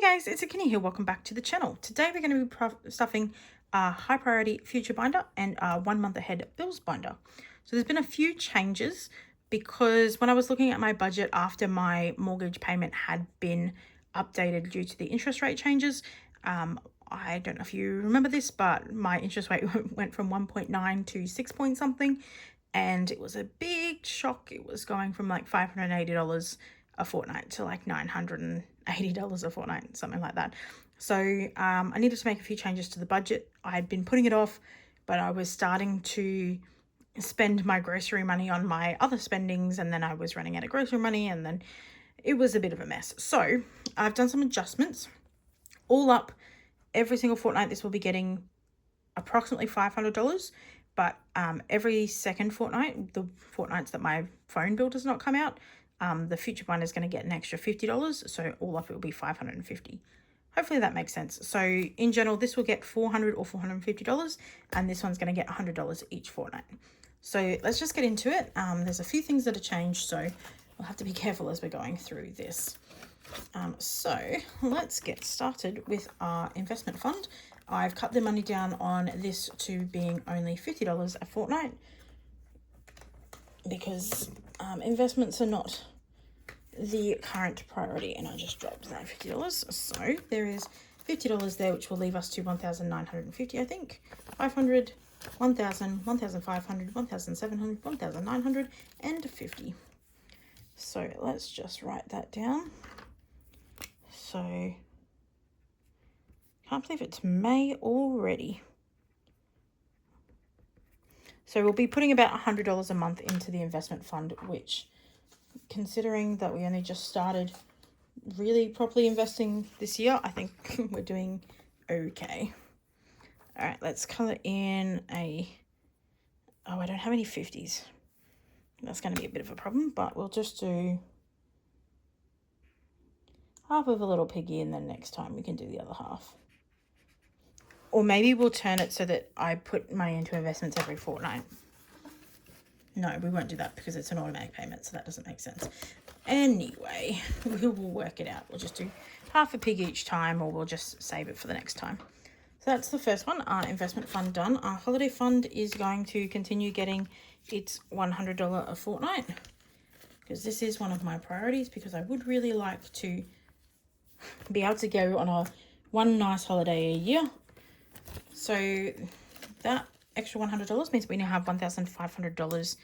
Hey guys, it's Akini here. Welcome back to the channel. Today we're going to be stuffing a high priority future binder and a 1 month ahead bills binder. So there's been a few changes because when I was looking at my budget after my mortgage payment had been updated due to the interest rate changes, I don't know if you remember this, but my interest rate went from 1.9 to 6 point something, and it was a big shock. It was going from like $580 a fortnight to like $980 a fortnight, something like that. So I needed to make a few changes to the budget. I'd been putting it off, but I was starting to spend my grocery money on my other spendings, and then I was running out of grocery money, and then it was a bit of a mess. So I've done some adjustments. All up, every single fortnight this will be getting approximately $500, but every second fortnight, the fortnights that my phone bill does not come out, the future binder is going to get an extra $50, so all up it will be $550. Hopefully that makes sense. So in general, this will get $400 or $450, and this one's going to get $100 each fortnight. So let's just get into it. There's a few things that have changed, so we'll have to be careful as we're going through this. So let's get started with our investment fund. I've cut the money down on this to being only $50 a fortnight because investments are not the current priority, and I just dropped that $50. So there is $50 there, which will leave us to $1,950, I think. 500, 1,000, 1,500, 1,700, 1,950. So let's just write that down. So can't believe it's May already. So we'll be putting about $100 a month into the investment fund, which, considering that we only just started really properly investing this year, I think we're doing okay. All right, let's color in I don't have any 50s. That's going to be a bit of a problem, but we'll just do half of a little piggy, and then next time we can do the other half. Or maybe we'll turn it so that I put money into investments every fortnight. No, we won't do that because it's an automatic payment, so that doesn't make sense. Anyway, we will work it out. We'll just do half a pig each time, or we'll just save it for the next time. So that's the first one, our investment fund done. Our holiday fund is going to continue getting its $100 a fortnight, because this is one of my priorities, because I would really like to be able to go on one nice holiday a year. So that extra $100 means we now have $1,500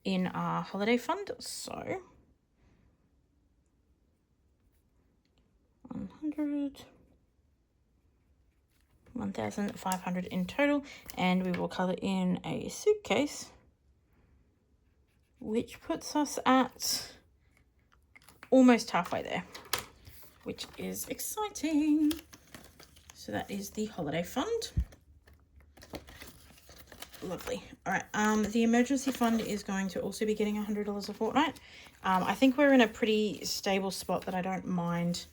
in our holiday fund. So 1,500 in total, and we will color in a suitcase, which puts us at almost halfway there, which is exciting. So that is the holiday fund. Lovely. All right. The emergency fund is going to also be getting $100 a fortnight. I think we're in a pretty stable spot that I don't mind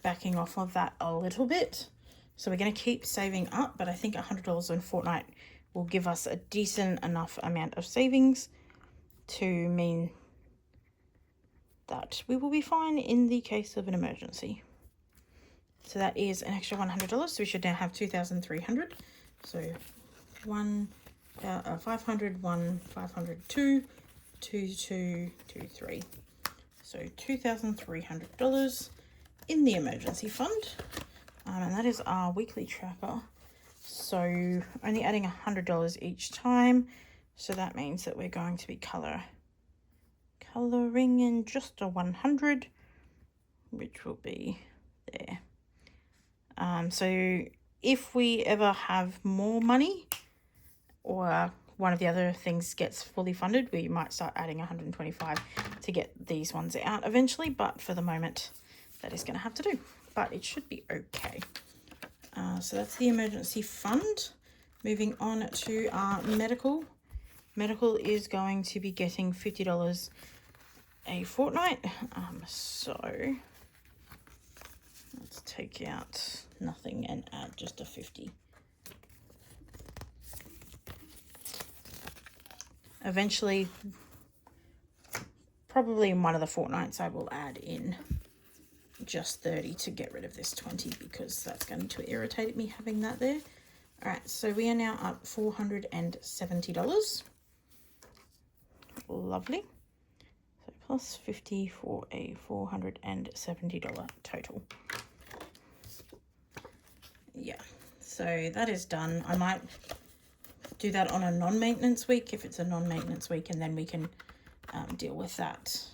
backing off of that a little bit. So we're going to keep saving up, but I think $100 a fortnight will give us a decent enough amount of savings to mean that we will be fine in the case of an emergency. So that is an extra $100. So we should now have $2,300. So 500, 500, 2, 2, 2, 2, 3. So $2,300 in the emergency fund. And that is our weekly tracker. So only adding $100 each time. So that means that we're going to be coloring in just a 100, which will be there. So if we ever have more money, or one of the other things gets fully funded, we might start adding 125 to get these ones out eventually, but for the moment that is going to have to do, but it should be okay. So that's the emergency fund. Moving on to our medical is going to be getting $50 a fortnight. So let's take out nothing and add just a 50. Eventually, probably in one of the fortnights, I will add in just 30 to get rid of this 20 because that's going to irritate me having that there. All right, so we are now up $470. Lovely. So plus 50 for a $470 total. Yeah, so that is done. I might do that on a non-maintenance week if it's a non-maintenance week, and then we can deal with that.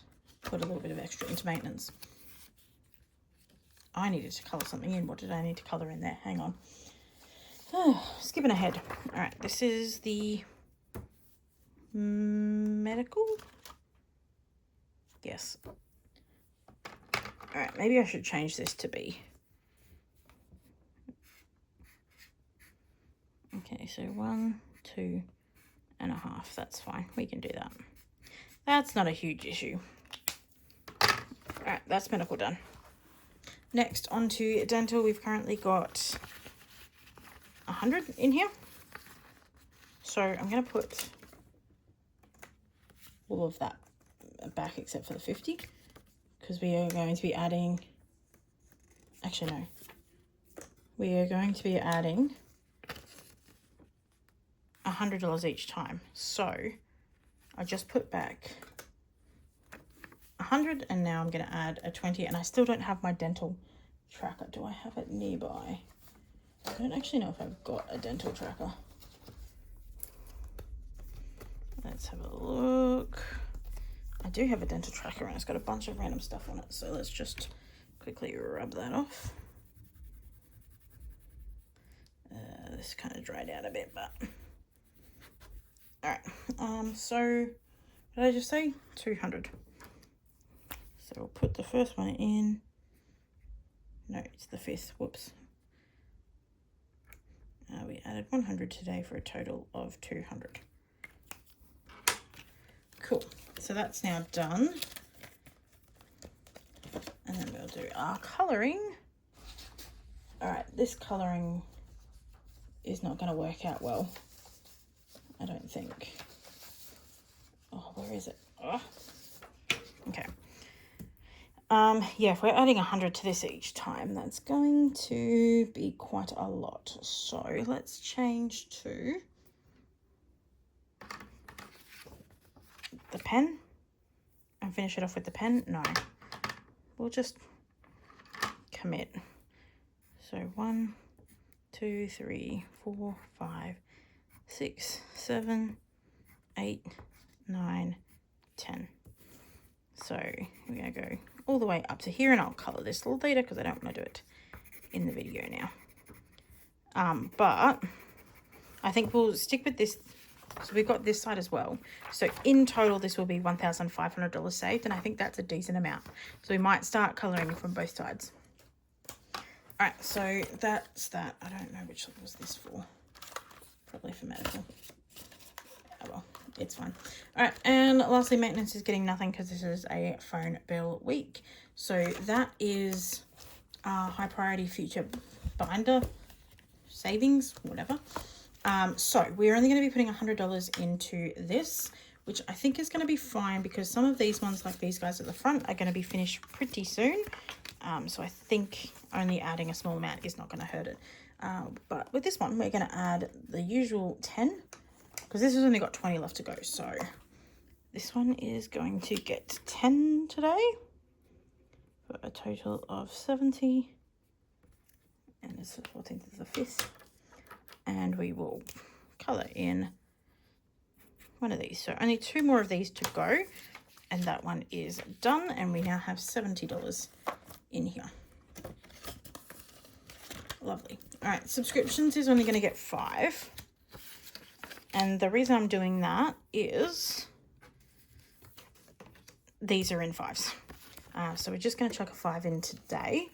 Put a little bit of extra into maintenance. I needed to colour something in. What did I need to colour in there? Hang on. Oh, skipping ahead. All right, this is the medical. Yes. All right, maybe I should change this to B. Okay, so 1, 2.5. That's fine. We can do that. That's not a huge issue. All right, that's medical done. Next, on to dental. We've currently got 100 in here. So I'm going to put all of that back except for the 50 because we are going to be adding, actually no, we are going to be adding $100 each time. So I just put back 100 and now I'm going to add a 20, and I still don't have my dental tracker. Do I have it nearby? I don't actually know if I've got a dental tracker. Let's have a look. I do have a dental tracker and it's got a bunch of random stuff on it. So let's just quickly rub that off. This kind of dried out a bit, but all right. So what did I just say? 200. So we'll put the first one in. No, it's the 5th. Whoops. We added 100 today for a total of 200. Cool. So that's now done. And then we'll do our colouring. All right, this colouring is not going to work out well, I don't think. Oh, where is it? Oh. Okay. Yeah, if we're adding 100 to this each time, that's going to be quite a lot. So let's change to the pen and finish it off with the pen. No, we'll just commit. So 1, 2, 3, 4, 5, 6, 7, 8, 9, 10. So we're going to go all the way up to here, and I'll colour this a little later because I don't want to do it in the video now. But I think we'll stick with this. So we've got this side as well. So in total, this will be $1,500 saved, and I think that's a decent amount. So we might start colouring from both sides. All right, so that's that. I don't know which was this for. Probably for medical. Oh well, it's fine. All right, and lastly, maintenance is getting nothing because this is a phone bill week. So that is our high priority future binder savings, whatever. So we're only going to be putting $100 into this, which I think is going to be fine because some of these ones, like these guys at the front, are going to be finished pretty soon. So I think only adding a small amount is not going to hurt it. But with this one, we're going to add the usual 10 because this has only got 20 left to go. So this one is going to get 10 today for a total of 70. And it's the 14th of the 5th. And we will colour in one of these. So only 2 more of these to go. And that one is done. And we now have $70 in here. Lovely. All right, subscriptions is only going to get 5. And the reason I'm doing that is these are in 5s. So we're just going to chuck a 5 in today.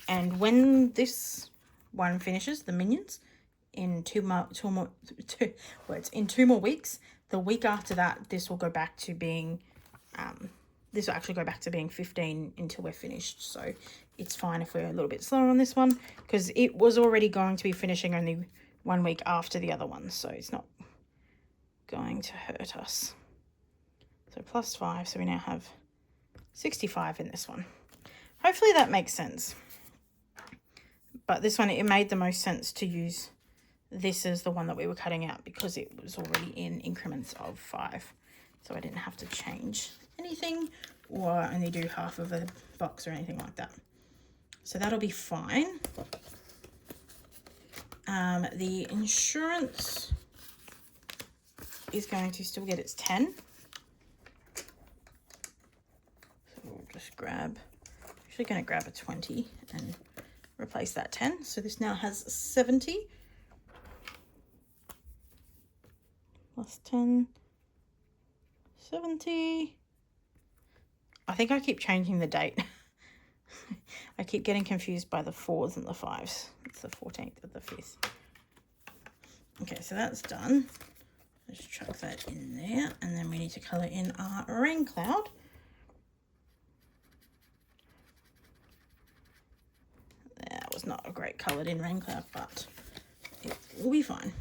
And when this one finishes, the Minions, in 2 more weeks, the week after that, this will go back to being, this will actually go back to being 15 until we're finished. So it's fine if we're a little bit slower on this one because it was already going to be finishing only 1 week after the other one. So it's not going to hurt us. So plus 5, so we now have 65 in this one. Hopefully that makes sense. But this one, it made the most sense to use this as the one that we were cutting out because it was already in increments of 5. So I didn't have to change anything or only do half of a box or anything like that. So that'll be fine. The insurance is going to still get its 10. So we'll just grab, actually going to grab a 20 and replace that 10. So this now has 70 plus 10, 70. I think I keep changing the date. I keep getting confused by the 4s and the 5s. It's the 14th of the 5th. Okay, so that's done. Let's chuck that in there, and then we need to colour in our rain cloud. That was not a great coloured in rain cloud, but it will be fine.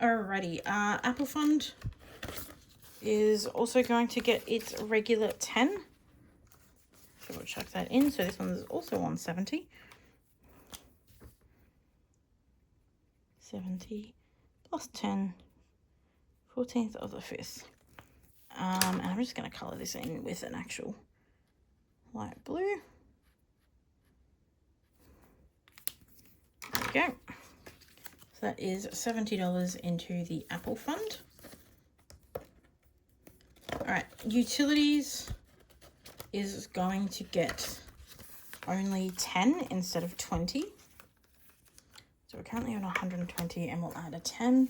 Alrighty, Apple Fund is also going to get its regular 10. So we'll chuck that in. So this one is also on 70. 70 plus 10, 14th of the 5th. And I'm just going to colour this in with an actual light blue. There we go. So that is $70 into the Apple Fund. All right, utilities is going to get only 10 instead of 20. So we're currently on 120 and we'll add a 10.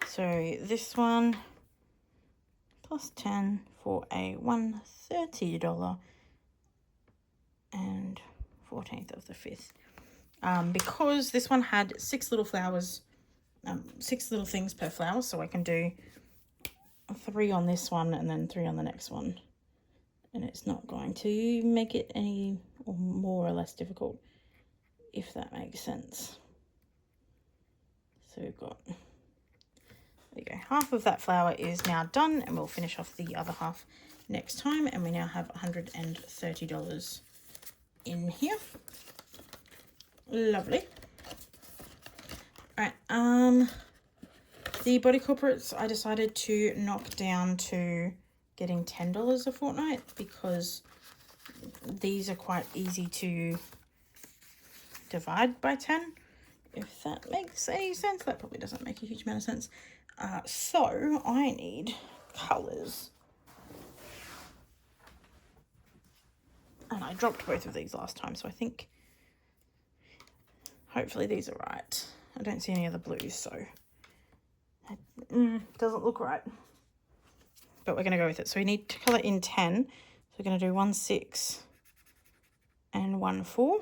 So this one plus 10 for a $130 and 14th of the 5th. Because this one had 6 little flowers, 6 little things per flower, so I can do 3 on this one and then 3 on the next one, and it's not going to make it any more or less difficult, if that makes sense. So we've got, there you go, half of that flower is now done, and we'll finish off the other half next time, and we now have $130 in here. Lovely. All right, the body corporates, I decided to knock down to getting $10 a fortnight because these are quite easy to divide by 10, if that makes any sense. That probably doesn't make a huge amount of sense. So I need colours. And I dropped both of these last time, so I think hopefully these are right. I don't see any other blues, so doesn't look right. But we're going to go with it. So we need to colour in 10. So we're going to do 1 6 and 1 4.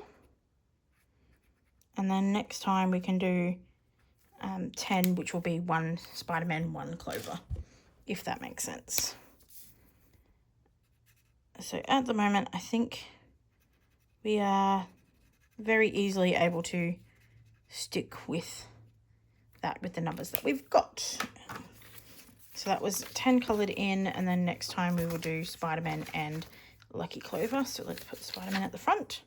And then next time we can do 10, which will be 1 Spider-Man, 1 Clover, if that makes sense. So at the moment, I think we are very easily able to stick with that with the numbers that we've got. So that was 10 coloured in, and then next time we will do Spider-Man and Lucky Clover. So let's put Spider-Man at the front.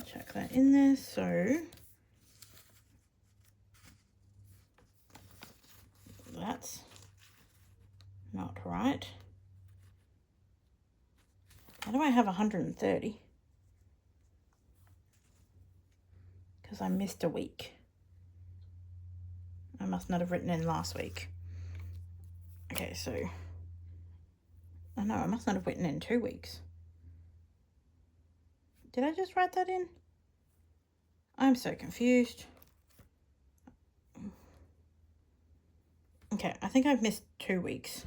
Chuck that in there. So that's not right. How do I have 130? Because I missed a week. I must not have written in last week. Okay, so I know I must not have written in 2 weeks. Did I just write that in? I'm so confused. Okay, I think I've missed 2 weeks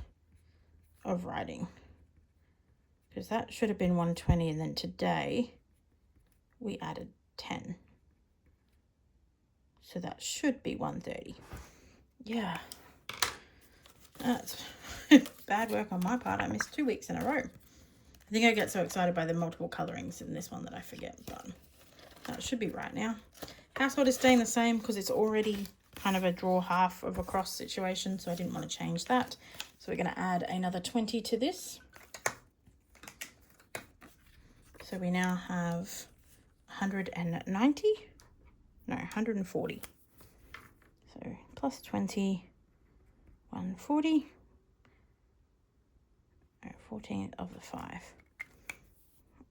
of writing, because that should have been 120, and then today we added 10. So that should be 130. Yeah, that's bad work on my part. I missed 2 weeks in a row. I think I get so excited by the multiple colorings in this one that I forget, but that should be right now. Household is staying the same because it's already kind of a draw half of a cross situation, so I didn't want to change that. So we're going to add another 20 to this. So we now have 190, no, 140. So plus 20, 140, 14th of the 5.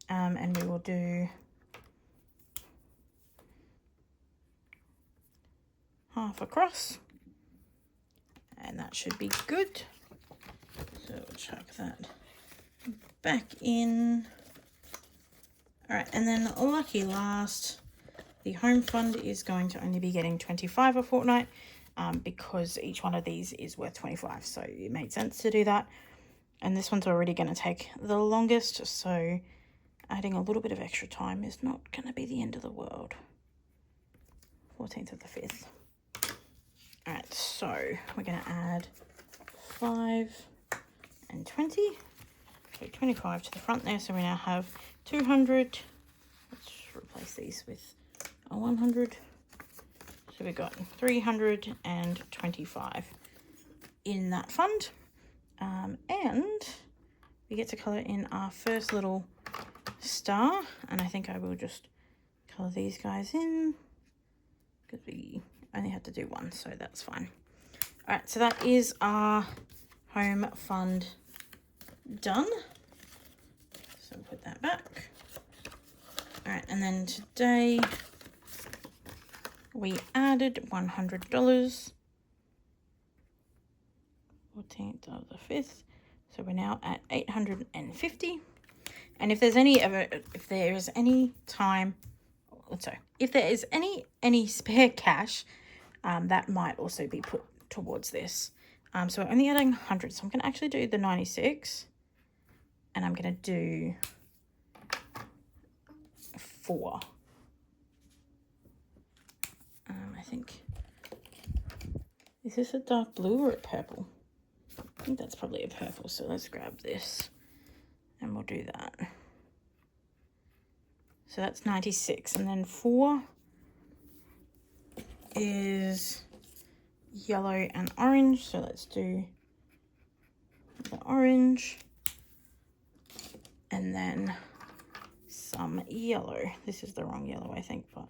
And we will do half across, and that should be good. So we'll chuck that back in. All right, and then lucky last, the home fund is going to only be getting 25 a fortnight because each one of these is worth 25, so it made sense to do that. And this one's already going to take the longest, so adding a little bit of extra time is not going to be the end of the world. 14th of the 5th. All right, so we're going to add 5 and 20. So 25 to the front there, so we now have 200. Let's replace these with a 100. So we've got 325 in that fund. And we get to colour in our first little star, and I think I will just colour these guys in because we only had to do one, so that's fine. All right, so that is our home fund done. So put that back. All right, and then today we added $100. 14th of the 5th. So we're now at 850. And if there's any spare cash, that might also be put towards this. So we're only adding 100. So I'm going to actually do the 96, and I'm going to do 4. I think, is this a dark blue or a purple? I think that's probably a purple, so let's grab this and we'll do that. So that's 96, and then 4 is yellow and orange, so let's do the orange and then some yellow. This is the wrong yellow, I think, but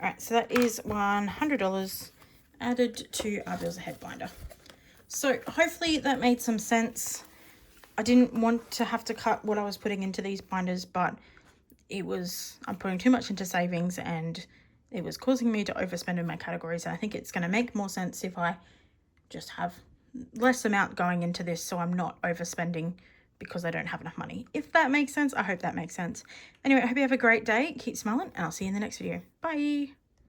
all right, so that is $100 added to our Bills Ahead binder. So hopefully that made some sense. I didn't want to have to cut what I was putting into these binders, but I'm putting too much into savings and it was causing me to overspend in my categories. And I think it's going to make more sense if I just have less amount going into this, so I'm not overspending because I don't have enough money. If that makes sense, I hope that makes sense. Anyway, I hope you have a great day. Keep smiling, and I'll see you in the next video. Bye.